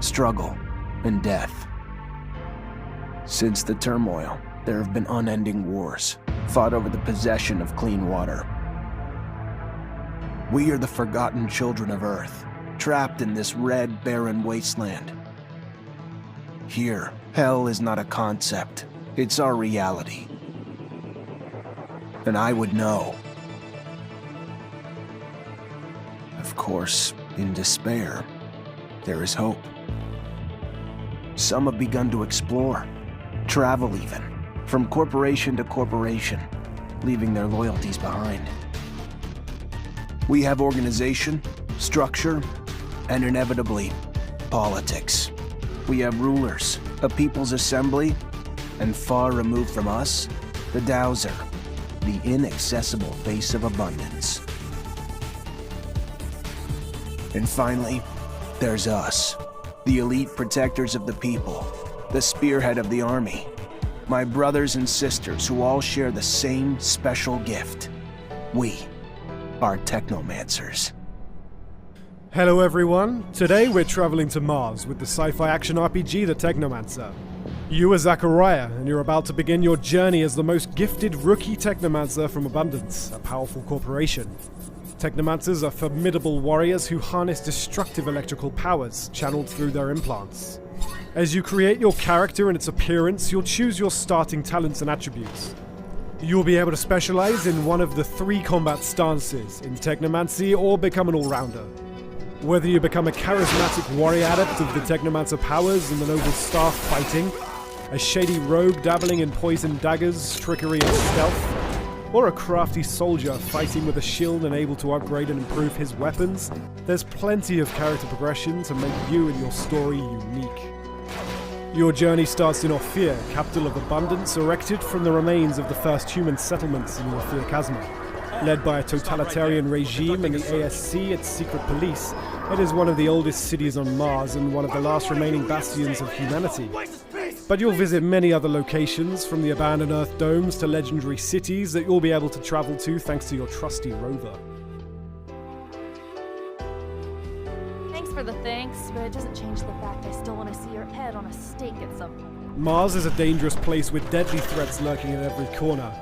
struggle, and death. Since the turmoil, there have been unending wars, fought over the possession of clean water. We are the forgotten children of Earth, trapped in this red, barren wasteland. Here, hell is not a concept, it's our reality. And I would know. Of course, in despair, there is hope. Some have begun to explore, travel even, from corporation to corporation, leaving their loyalties behind. We have organization, structure, and inevitably, politics. We have rulers, a people's assembly, and far removed from us, the Dowser, the inaccessible face of abundance. And finally, there's us, the elite protectors of the people, the spearhead of the army, my brothers and sisters who all share the same special gift. We are Technomancers. Hello everyone, today we're traveling to Mars with the sci-fi action RPG The Technomancer. You are Zachariah, and you're about to begin your journey as the most gifted rookie Technomancer from Abundance, a powerful corporation. Technomancers are formidable warriors who harness destructive electrical powers channeled through their implants. As you create your character and its appearance, you'll choose your starting talents and attributes. You'll be able to specialize in one of the 3 combat stances, in Technomancy, or become an all-rounder. Whether you become a charismatic warrior adept of the Technomancer powers and the noble staff fighting, a shady rogue dabbling in poison daggers, trickery and stealth, or a crafty soldier fighting with a shield and able to upgrade and improve his weapons, there's plenty of character progression to make you and your story unique. Your journey starts in Ophir, capital of Abundance, erected from the remains of the first human settlements in the Ophir Chasma. Led by a totalitarian regime and the ASC, its secret police, it is one of the oldest cities on Mars and one of the last remaining bastions of humanity. But you'll visit many other locations, from the abandoned Earth domes to legendary cities that you'll be able to travel to thanks to your trusty rover. Thanks for the thanks, but it doesn't change the fact I still want to see your head on a stake at some point. Mars is a dangerous place with deadly threats lurking at every corner.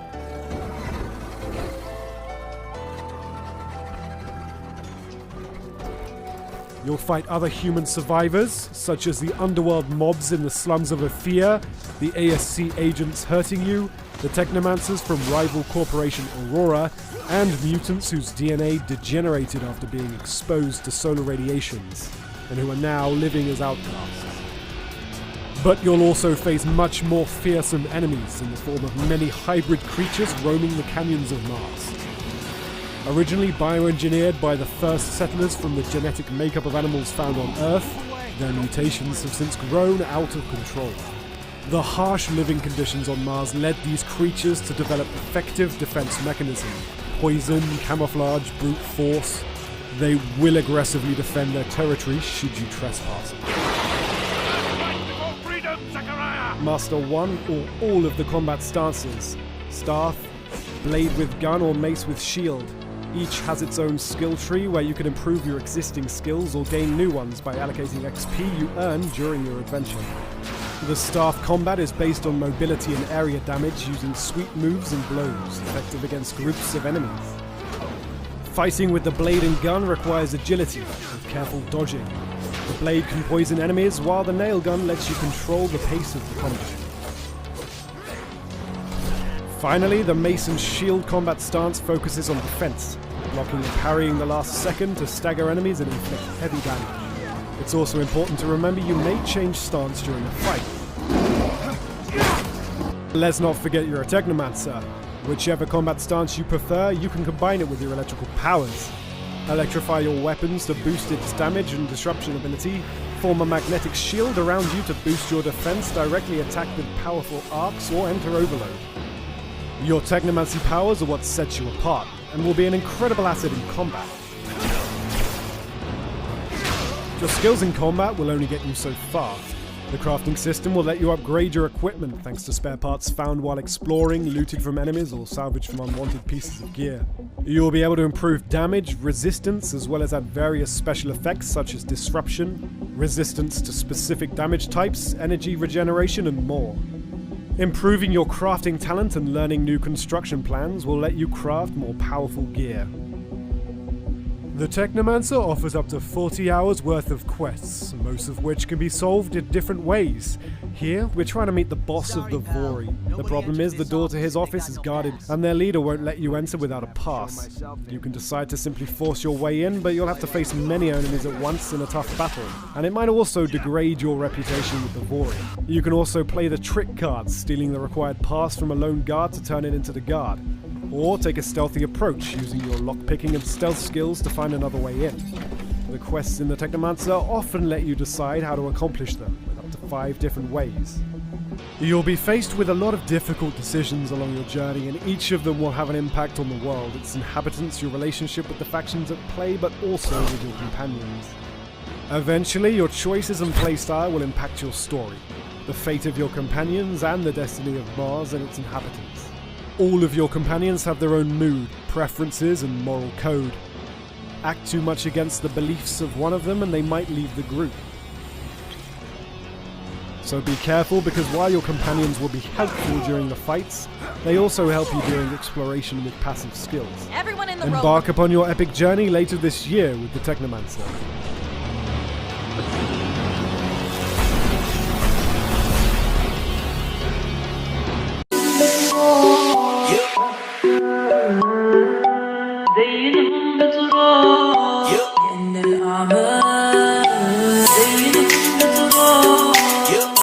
You'll fight other human survivors, such as the underworld mobs in the slums of Ophir, the ASC agents hurting you, the Technomancers from rival corporation Aurora, and mutants whose DNA degenerated after being exposed to solar radiations, and who are now living as outcasts. But you'll also face much more fearsome enemies in the form of many hybrid creatures roaming the canyons of Mars. Originally bioengineered by the first settlers from the genetic makeup of animals found on Earth, their mutations have since grown out of control. The harsh living conditions on Mars led these creatures to develop effective defense mechanisms: poison, camouflage, brute force. They will aggressively defend their territory should you trespass. Master one or all of the combat stances: staff, blade with gun, or mace with shield. Each has its own skill tree where you can improve your existing skills or gain new ones by allocating XP you earn during your adventure. The staff combat is based on mobility and area damage using sweep moves and blows, effective against groups of enemies. Fighting with the blade and gun requires agility, with careful dodging. The blade can poison enemies, while the nail gun lets you control the pace of the combat. Finally, the mace and shield combat stance focuses on defense, blocking and parrying the last second to stagger enemies and inflict heavy damage. It's also important to remember you may change stance during a fight. Let's not forget you're a Technomancer. Whichever combat stance you prefer, you can combine it with your electrical powers. Electrify your weapons to boost its damage and disruption ability, form a magnetic shield around you to boost your defense, directly attack with powerful arcs, or enter overload. Your Technomancy powers are what sets you apart, and will be an incredible asset in combat. Your skills in combat will only get you so far. The crafting system will let you upgrade your equipment thanks to spare parts found while exploring, looted from enemies, or salvaged from unwanted pieces of gear. You'll be able to improve damage, resistance, as well as add various special effects such as disruption, resistance to specific damage types, energy regeneration, and more. Improving your crafting talent and learning new construction plans will let you craft more powerful gear. The Technomancer offers up to 40 hours worth of quests, most of which can be solved in different ways. Here, we're trying to meet the boss of the Vori. The problem is the door to his office is guarded, and their leader won't let you enter without a pass. You can decide to simply force your way in, but you'll have to face many enemies at once in a tough battle, and it might also degrade your reputation with the Vori. You can also play the trick card, stealing the required pass from a lone guard to turn it into the guard. Or take a stealthy approach, using your lockpicking and stealth skills to find another way in. The quests in the Technomancer often let you decide how to accomplish them, with up to 5 different ways. You'll be faced with a lot of difficult decisions along your journey, and each of them will have an impact on the world, its inhabitants, your relationship with the factions at play, but also with your companions. Eventually, your choices and playstyle will impact your story, the fate of your companions, and the destiny of Mars and its inhabitants. All of your companions have their own mood, preferences, and moral code. Act too much against the beliefs of one of them and they might leave the group. So be careful, because while your companions will be helpful during the fights, they also help you during exploration with passive skills. Everyone in the row. Embark upon your epic journey later this year with the Technomancer.